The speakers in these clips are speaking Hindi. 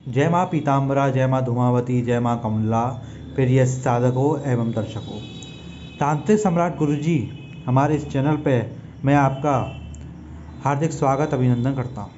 जय माँ पीताम्बरा, जय माँ धूमावती, जय माँ कमला, प्रिय साधकों एवं दर्शकों। तांत्रिक सम्राट गुरुजी हमारे इस चैनल पे मैं आपका हार्दिक स्वागत अभिनंदन करता हूँ।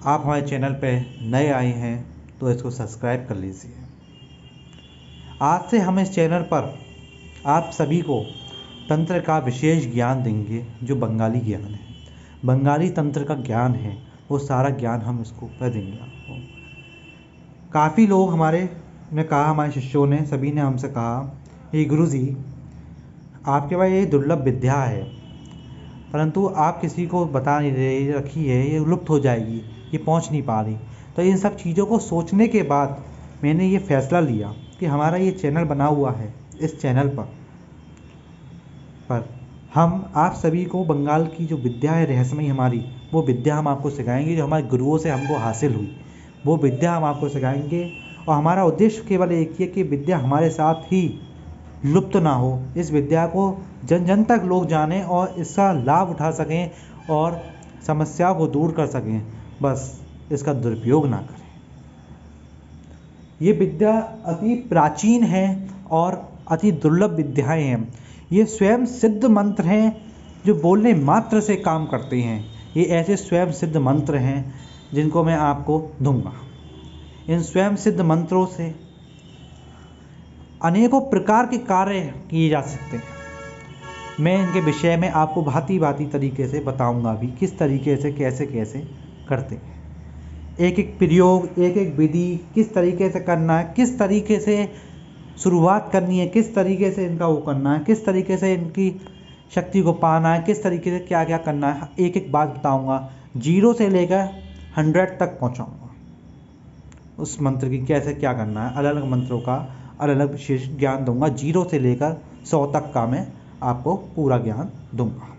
आप हमारे चैनल पे नए आए हैं तो इसको सब्सक्राइब कर लीजिए। आज से हम इस चैनल पर आप सभी को तंत्र का विशेष ज्ञान देंगे, जो बंगाली ज्ञान है, बंगाली तंत्र का ज्ञान है, वो सारा ज्ञान हम इसको ऊपर देंगे आपको। काफ़ी लोग हमारे शिष्यों ने, सभी ने हमसे कहा कि गुरुजी आपके पास ये दुर्लभ विद्या है, परंतु आप किसी को बता नहीं रहे, रखी है, ये लुप्त हो जाएगी, ये पहुंच नहीं पा रही। तो इन सब चीज़ों को सोचने के बाद मैंने ये फैसला लिया कि हमारा ये चैनल बना हुआ है, इस चैनल पर हम आप सभी को बंगाल की जो विद्या है रहस्यमयी हमारी, वो विद्या हम आपको सिखाएंगे, जो हमारे गुरुओं से हमको हासिल हुई, वो विद्या हम आपको सिखाएंगे। और हमारा उद्देश्य केवल एक ही है कि विद्या हमारे साथ ही लुप्त ना हो, इस विद्या को जन जन तक लोग जानें और इसका लाभ उठा सकें और समस्याओं को दूर कर सकें, बस इसका दुरुपयोग ना करें। ये विद्या अति प्राचीन है और अति दुर्लभ विद्याएं हैं। ये स्वयं सिद्ध मंत्र हैं जो बोलने मात्र से काम करते हैं। ये ऐसे स्वयं सिद्ध मंत्र हैं जिनको मैं आपको दूंगा। इन स्वयं सिद्ध मंत्रों से अनेकों प्रकार के कार्य किए जा सकते हैं। मैं इनके विषय में आपको भांति भांति तरीके से बताऊंगा भी, किस तरीके से कैसे कैसे करते हैं। एक एक प्रयोग, एक एक विधि किस तरीके से करना है, किस तरीके से शुरुआत करनी है, किस तरीके से इनका वो करना है, किस तरीके से इनकी शक्ति को पाना है, किस तरीके से क्या क्या करना है, एक एक बात बताऊंगा। 0 से लेकर 100 तक पहुंचाऊंगा उस मंत्र की, कैसे क्या करना है। अलग अलग मंत्रों का अलग अलग विशेष ज्ञान दूंगा। 0 से लेकर 100 तक का मैं आपको पूरा ज्ञान दूंगा।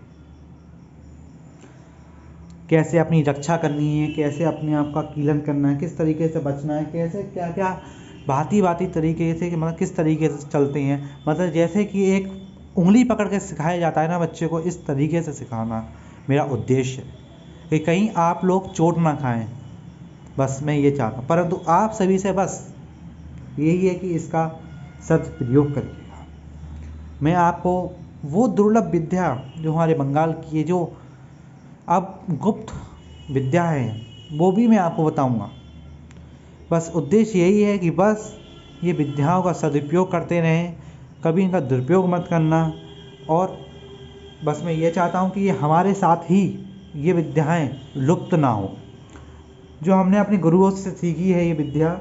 कैसे अपनी रक्षा करनी है, कैसे अपने आप का कीलन करना है, किस तरीके से बचना है, कैसे क्या क्या भांति भांति तरीके से, मतलब किस तरीके से चलते हैं। मतलब जैसे कि एक उंगली पकड़ के सिखाया जाता है ना बच्चे को, इस तरीके से सिखाना मेरा उद्देश्य है कि कहीं आप लोग चोट ना खाएं, बस मैं ये चाहता हूँ। परंतु आप सभी से बस यही है कि इसका सदुपयोग करिएगा। मैं आपको वो दुर्लभ विद्या जो हमारे बंगाल की है, जो अब गुप्त विद्या है, वो भी मैं आपको बताऊंगा। बस उद्देश्य यही है कि बस ये विद्याओं का सदुपयोग करते रहें, कभी इनका दुरुपयोग मत करना। और बस मैं ये चाहता हूँ कि ये हमारे साथ ही ये विद्याएं लुप्त ना हो। जो हमने अपने गुरुओं से सीखी है ये विद्या,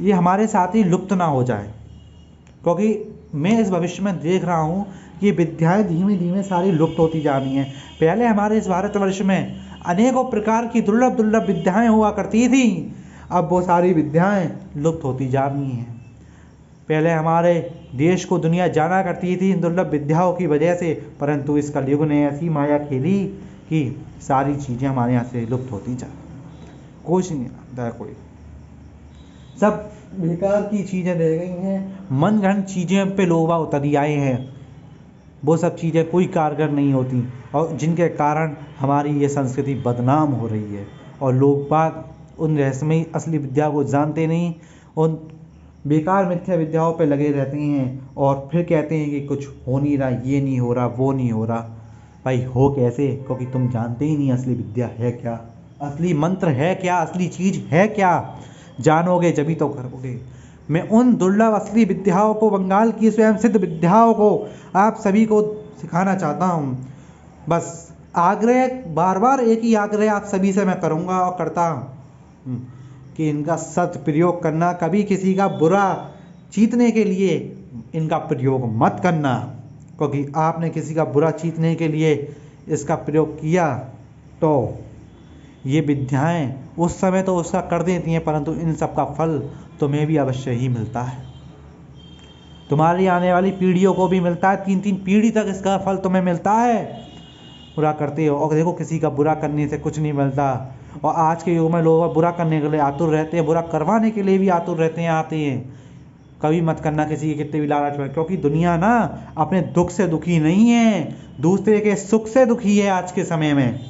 ये हमारे साथ ही लुप्त ना हो जाए, क्योंकि मैं इस भविष्य में देख रहा हूँ कि ये विद्याएं धीमे धीमे सारी लुप्त होती जा रही हैं। पहले हमारे इस भारतवर्ष में अनेकों प्रकार की दुर्लभ दुर्लभ विद्याएं हुआ करती थी, अब वो सारी विद्याएं लुप्त होती जा रही हैं। पहले हमारे देश को दुनिया जाना करती थी इन दुर्लभ विद्याओं की वजह से, परंतु इस कलयुग ने ऐसी माया खेली कि सारी चीज़ें हमारे यहाँ से लुप्त होती जा रही। कुछ नहीं आता, कोई सब बेकार की चीज़ें रह गई हैं। मनगढ़ंत चीज़ें पे लोग उतर आए हैं, वो सब चीज़ें कोई कारगर नहीं होती, और जिनके कारण हमारी ये संस्कृति बदनाम हो रही है। और लोग बाग उन रहस्यमयी असली विद्या को जानते नहीं, उन बेकार मिथ्या विद्याओं पे लगे रहते हैं और फिर कहते हैं कि कुछ हो नहीं रहा, ये नहीं हो रहा, वो नहीं हो रहा। भाई हो कैसे? क्योंकि तुम जानते ही नहीं असली विद्या है क्या, असली मंत्र है क्या, असली चीज़ है क्या। जानोगे जभी तो करोगे। मैं उन दुर्लभ असली विद्याओं को, बंगाल की स्वयं सिद्ध विद्याओं को आप सभी को सिखाना चाहता हूँ। बस आग्रह, बार बार एक ही आग्रह आप सभी से मैं करूँगा और करता हूँ कि इनका सदुपयोग करना, कभी किसी का बुरा चीतने के लिए इनका प्रयोग मत करना, क्योंकि आपने किसी का बुरा चीतने के लिए इसका प्रयोग किया तो ये विद्याएं उस समय तो उसका कर देती हैं, परंतु इन सब का फल तुम्हें भी अवश्य ही मिलता है, तुम्हारी आने वाली पीढ़ियों को भी मिलता है। 3-3 पीढ़ी तक इसका फल तुम्हें मिलता है, बुरा करते हो। और देखो, किसी का बुरा करने से कुछ नहीं मिलता, और आज के युग में लोग बुरा करने के लिए आतुर रहते हैं, बुरा करवाने के लिए भी आतुर रहते हैं, आते हैं। कभी मत करना किसी के कितने भी लालच में, क्योंकि दुनिया ना अपने दुख से दुखी नहीं है, दूसरे के सुख से दुखी है। आज के समय में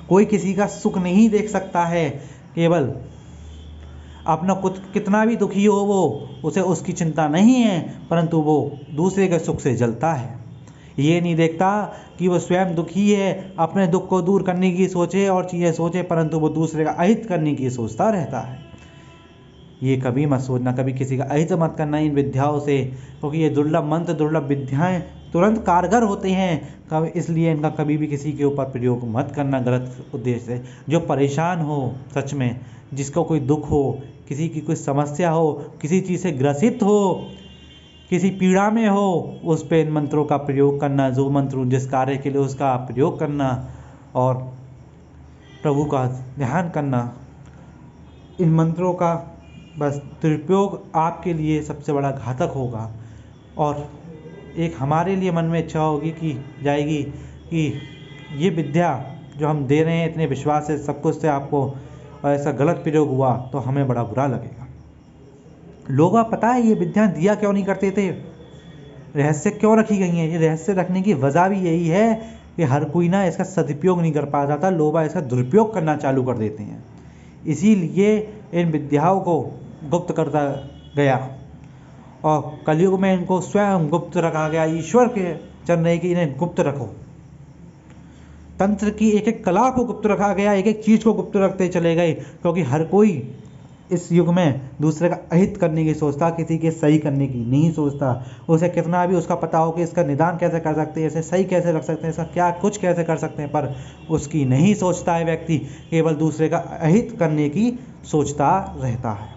कोई किसी का सुख नहीं देख सकता है, केवल अपना कुछ कितना भी दुखी हो वो, उसे उसकी चिंता नहीं है, परंतु वो दूसरे के सुख से जलता है। ये नहीं देखता कि वो स्वयं दुखी है, अपने दुख को दूर करने की सोचे और चीज़ें सोचे, परंतु वो दूसरे का अहित करने की सोचता रहता है। ये कभी मत सोचना, कभी किसी का अहित मत करना इन विद्याओं से, क्योंकि ये दुर्लभ मंत्र, दुर्लभ विद्याएं तुरंत कारगर होते हैं। इसलिए इनका कभी भी किसी के ऊपर प्रयोग मत करना गलत उद्देश्य से। जो परेशान हो सच में, जिसको कोई दुख हो, किसी की कोई समस्या हो, किसी चीज़ से ग्रसित हो, किसी पीड़ा में हो, उस पे इन मंत्रों का प्रयोग करना, जो मंत्र जिस कार्य के लिए उसका प्रयोग करना और प्रभु का ध्यान करना। इन मंत्रों का बस दुरुपयोग आपके लिए सबसे बड़ा घातक होगा। और एक हमारे लिए मन में इच्छा होगी कि जाएगी कि ये विद्या जो हम दे रहे हैं इतने विश्वास से, सब कुछ से आपको, और ऐसा गलत प्रयोग हुआ तो हमें बड़ा बुरा लगेगा। लोग आप पता है ये विद्या दिया क्यों नहीं करते थे, रहस्य क्यों रखी गई हैं? ये रहस्य रखने की वजह भी यही है कि हर कोई ना इसका सदुपयोग नहीं कर पाता था, लोग इसका दुरुपयोग करना चालू कर देते हैं। इसीलिए इन विद्याओं को गुप्त करता गया और कलयुग में इनको स्वयं गुप्त रखा गया। ईश्वर के चरण है कि इन्हें गुप्त रखो। तंत्र की एक एक कला को गुप्त रखा गया, एक एक चीज को गुप्त रखते चले गए, क्योंकि हर कोई इस युग में दूसरे का अहित करने की सोचता, किसी के सही करने की नहीं सोचता। उसे कितना भी उसका पता हो कि इसका निदान कैसे कर सकते हैं, इसे सही कैसे रख सकते हैं, इसका क्या कुछ कैसे कर सकते हैं, पर उसकी नहीं सोचता है व्यक्ति, केवल दूसरे का अहित करने की सोचता रहता है।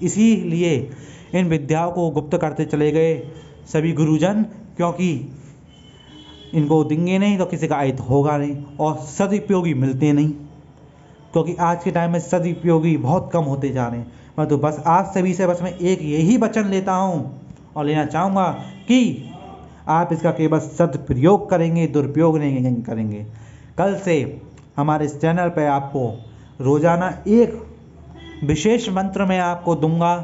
इसीलिए इन विद्याओं को गुप्त करते चले गए सभी गुरुजन, क्योंकि इनको देंगे नहीं तो किसी का अहित होगा नहीं और सदुपयोगी मिलते नहीं, क्योंकि आज के टाइम में सदुपयोगी बहुत कम होते जा रहे हैं। मैं तो बस आप सभी से बस मैं एक यही वचन लेता हूँ और लेना चाहूँगा कि आप इसका केवल सदुपयोग करेंगे, दुरुपयोग नहीं करेंगे। कल से हमारे इस चैनल पे आपको रोज़ाना एक विशेष मंत्र मैं आपको दूंगा,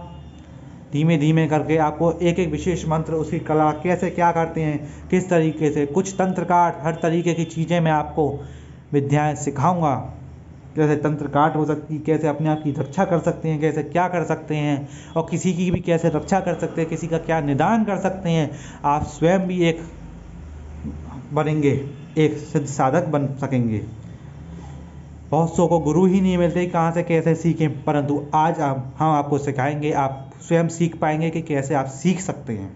धीमे धीमे करके आपको एक एक विशेष मंत्र, उसकी कला कैसे क्या करते हैं, किस तरीके से, कुछ तंत्र काट, हर तरीके की चीज़ें मैं आपको विद्याएं सिखाऊंगा। कैसे तंत्र काट हो सकती, कैसे अपने आप की रक्षा कर सकते हैं, कैसे क्या कर सकते हैं, और किसी की भी कैसे रक्षा कर सकते हैं, किसी का क्या निदान कर सकते हैं। आप स्वयं भी एक बनेंगे, एक सिद्ध साधक बन सकेंगे। बहुत सौ को गुरु ही नहीं मिलते, कहाँ से कैसे सीखें, परंतु आज हम आपको सिखाएंगे, आप स्वयं सीख पाएंगे कि कैसे आप सीख सकते हैं।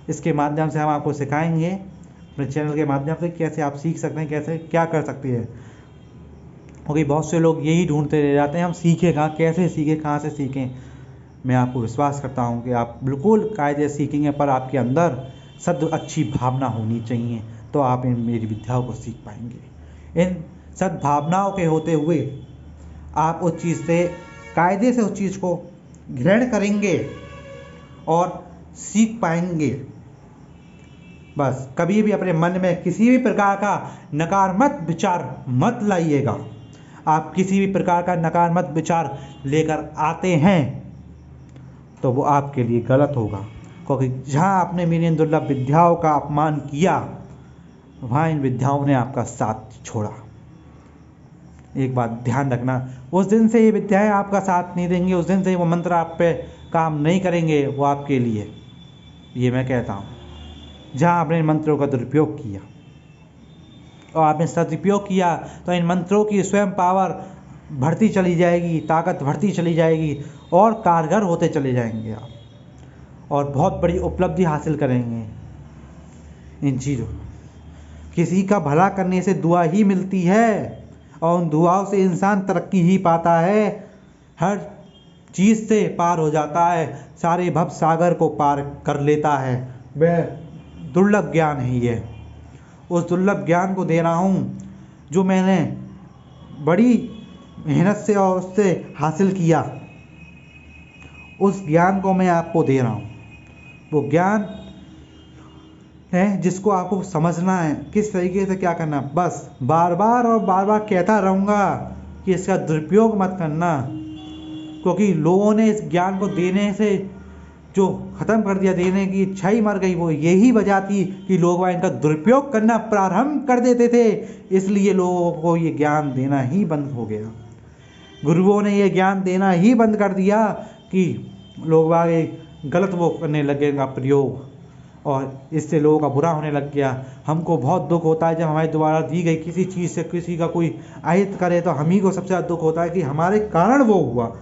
इसके माध्यम से हम आपको सिखाएंगे, अपने चैनल के माध्यम से, कैसे आप सीख सकते हैं, कैसे क्या कर सकते हैं। क्योंकि बहुत से लोग यही ढूंढते रह जाते हैं, हम सीखें कहाँ, कैसे सीखें, कहाँ से सीखें। मैं आपको विश्वास करता हूँ कि आप बिल्कुल कायदे सीखेंगे, पर आपके अंदर सद अच्छी भावना होनी चाहिए, तो आप इन मेरी विद्याओं को सीख पाएंगे। इन सद्भावनाओं के होते हुए आप उस चीज़ से कायदे से उस चीज़ को ग्रहण करेंगे और सीख पाएंगे। बस कभी भी अपने मन में किसी भी प्रकार का नकारात्मक विचार मत लाइएगा। आप किसी भी प्रकार का नकारात्मक विचार लेकर आते हैं तो वो आपके लिए गलत होगा, क्योंकि जहाँ आपने मेरी इन दुर्लभ विद्याओं का अपमान किया, वहाँ इन विद्याओं ने आपका साथ छोड़ा। एक बात ध्यान रखना, उस दिन से ये विद्याएं आपका साथ नहीं देंगी, उस दिन से वो मंत्र आप पे काम नहीं करेंगे। वो आपके लिए, ये मैं कहता हूँ, जहाँ आपने इन मंत्रों का दुरुपयोग किया और आपने सदुपयोग किया, तो इन मंत्रों की स्वयं पावर बढ़ती चली जाएगी, ताकत बढ़ती चली जाएगी और कारगर होते चले जाएंगे आप, और बहुत बड़ी उपलब्धि हासिल करेंगे इन चीज़ों। किसी का भला करने से दुआ ही मिलती है, और उन दुआओं से इंसान तरक्की ही पाता है, हर चीज़ से पार हो जाता है, सारे भव सागर को पार कर लेता है। वह दुर्लभ ज्ञान है ये। उस दुर्लभ ज्ञान को दे रहा हूँ जो मैंने बड़ी मेहनत से और उससे हासिल किया, उस ज्ञान को मैं आपको दे रहा हूँ। वो ज्ञान है जिसको आपको समझना है, किस तरीके से क्या करना। बस बार बार और बार बार कहता रहूँगा कि इसका दुरुपयोग मत करना, क्योंकि लोगों ने इस ज्ञान को देने से जो ख़त्म कर दिया, देने की इच्छा ही मर गई। वो यही वजह थी कि लोग इनका दुरुपयोग करना प्रारंभ कर देते थे, इसलिए लोगों को ये ज्ञान देना ही बंद हो गया। गुरुओं ने ये ज्ञान देना ही बंद कर दिया कि लोग आगे गलत वो करने लगेगा प्रयोग, और इससे लोगों का बुरा होने लग गया। हमको बहुत दुख होता है जब हमारे द्वारा दी गई किसी चीज़ से किसी का कोई अहित करे तो हम ही को सबसे ज़्यादा दुख होता है कि हमारे कारण वो हुआ।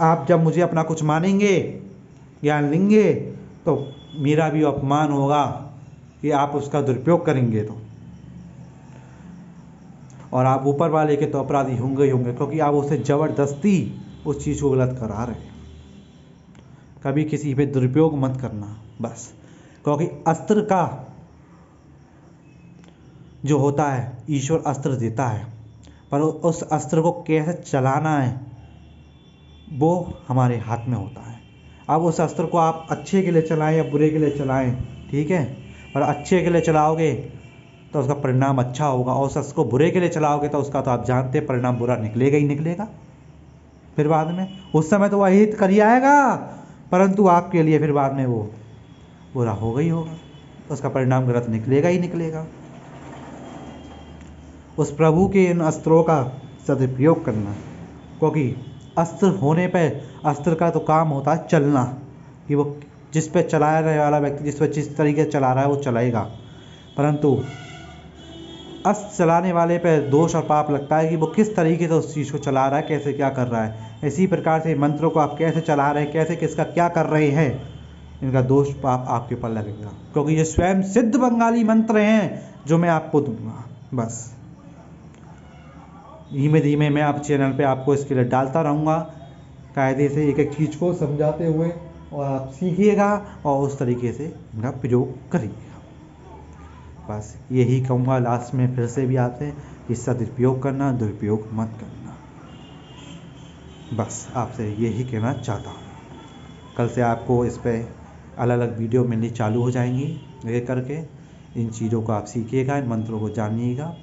आप जब मुझे अपना कुछ मानेंगे, ज्ञान लेंगे, तो मेरा भी अपमान होगा कि आप उसका दुरुपयोग करेंगे तो, और आप ऊपर वाले के तो अपराधी होंगे ही होंगे, क्योंकि आप उसे ज़बरदस्ती उस चीज़ को गलत करा रहे हैं। कभी किसी पे दुरुपयोग मत करना बस, क्योंकि अस्त्र का जो होता है, ईश्वर अस्त्र देता है, पर उस अस्त्र को कैसे चलाना है वो हमारे हाथ में होता है। अब उस अस्त्र को आप अच्छे के लिए चलाएं या बुरे के लिए चलाएं, ठीक है, पर अच्छे के लिए चलाओगे तो उसका परिणाम अच्छा होगा, और उस अस्त्र को बुरे के लिए चलाओगे तो उसका तो आप जानते हैं परिणाम बुरा निकलेगा ही निकलेगा। फिर बाद में उस समय तो वह हित कर ही आएगा, परंतु आपके लिए फिर बाद में वो बुरा होगा ही होगा, उसका परिणाम गलत निकलेगा ही निकलेगा। उस प्रभु के इन अस्त्रों का सदुपयोग करना, क्योंकि अस्त्र होने पे अस्त्र का तो काम होता है चलना, कि वो जिस पे चलाने वाला व्यक्ति जिस तरीके से चला रहा है वो चलाएगा, परंतु अस्त्र चलाने वाले पे दोष और पाप लगता है कि वो किस तरीके से उस चीज़ को चला रहा है, कैसे क्या कर रहा है। इसी प्रकार से मंत्रों को आप कैसे चला रहे हैं, कैसे किसका क्या कर रहे हैं, इनका दोष पाप आपके ऊपर लगेगा, क्योंकि ये स्वयं सिद्ध बंगाली मंत्र हैं जो मैं आपको दूंगा। बस धीमे धीमे मैं आप चैनल पे आपको इसके लिए डालता रहूँगा, कायदे से एक एक चीज़ को समझाते हुए, और आप सीखिएगा और उस तरीके से इनका प्रयोग करिएगा। बस यही कहूँगा लास्ट में फिर से भी आपसे, कि सदुपयोग करना, दुरुपयोग मत करना। बस आपसे यही कहना चाहता हूँ। कल से आपको इस पर अलग अलग वीडियो मिलनी चालू हो जाएंगी, एक करके इन चीज़ों को आप सीखिएगा, इन मंत्रों को जानिएगा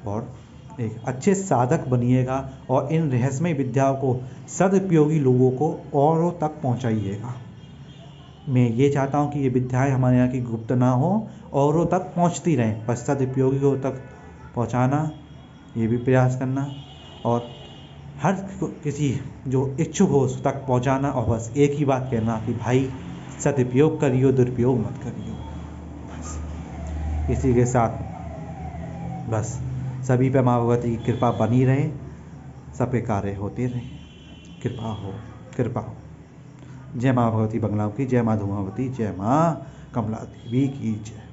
और एक अच्छे साधक बनिएगा, और इन रहस्यमय विद्याओं को सदुपयोगी लोगों को औरों तक पहुंचाइएगा। मैं ये चाहता हूं कि ये विद्याएं हमारे यहाँ की गुप्त ना हो, औरों तक पहुंचती रहें, पर सदुपयोगियों तक पहुंचाना ये भी प्रयास करना, और हर किसी जो इच्छुक हो उस तक पहुंचाना, और बस एक ही बात कहना कि भाई सदुपयोग करियो, दुरुपयोग मत करियो। बस इसी के साथ बस सभी पे माँ भगवती की कृपा बनी रहे, सब पे कार्य होते रहे, कृपा हो, कृपा हो। जय माँ भगवती बंगलाओं की, जय माँ धूमावती, जय माँ कमला देवी की जय।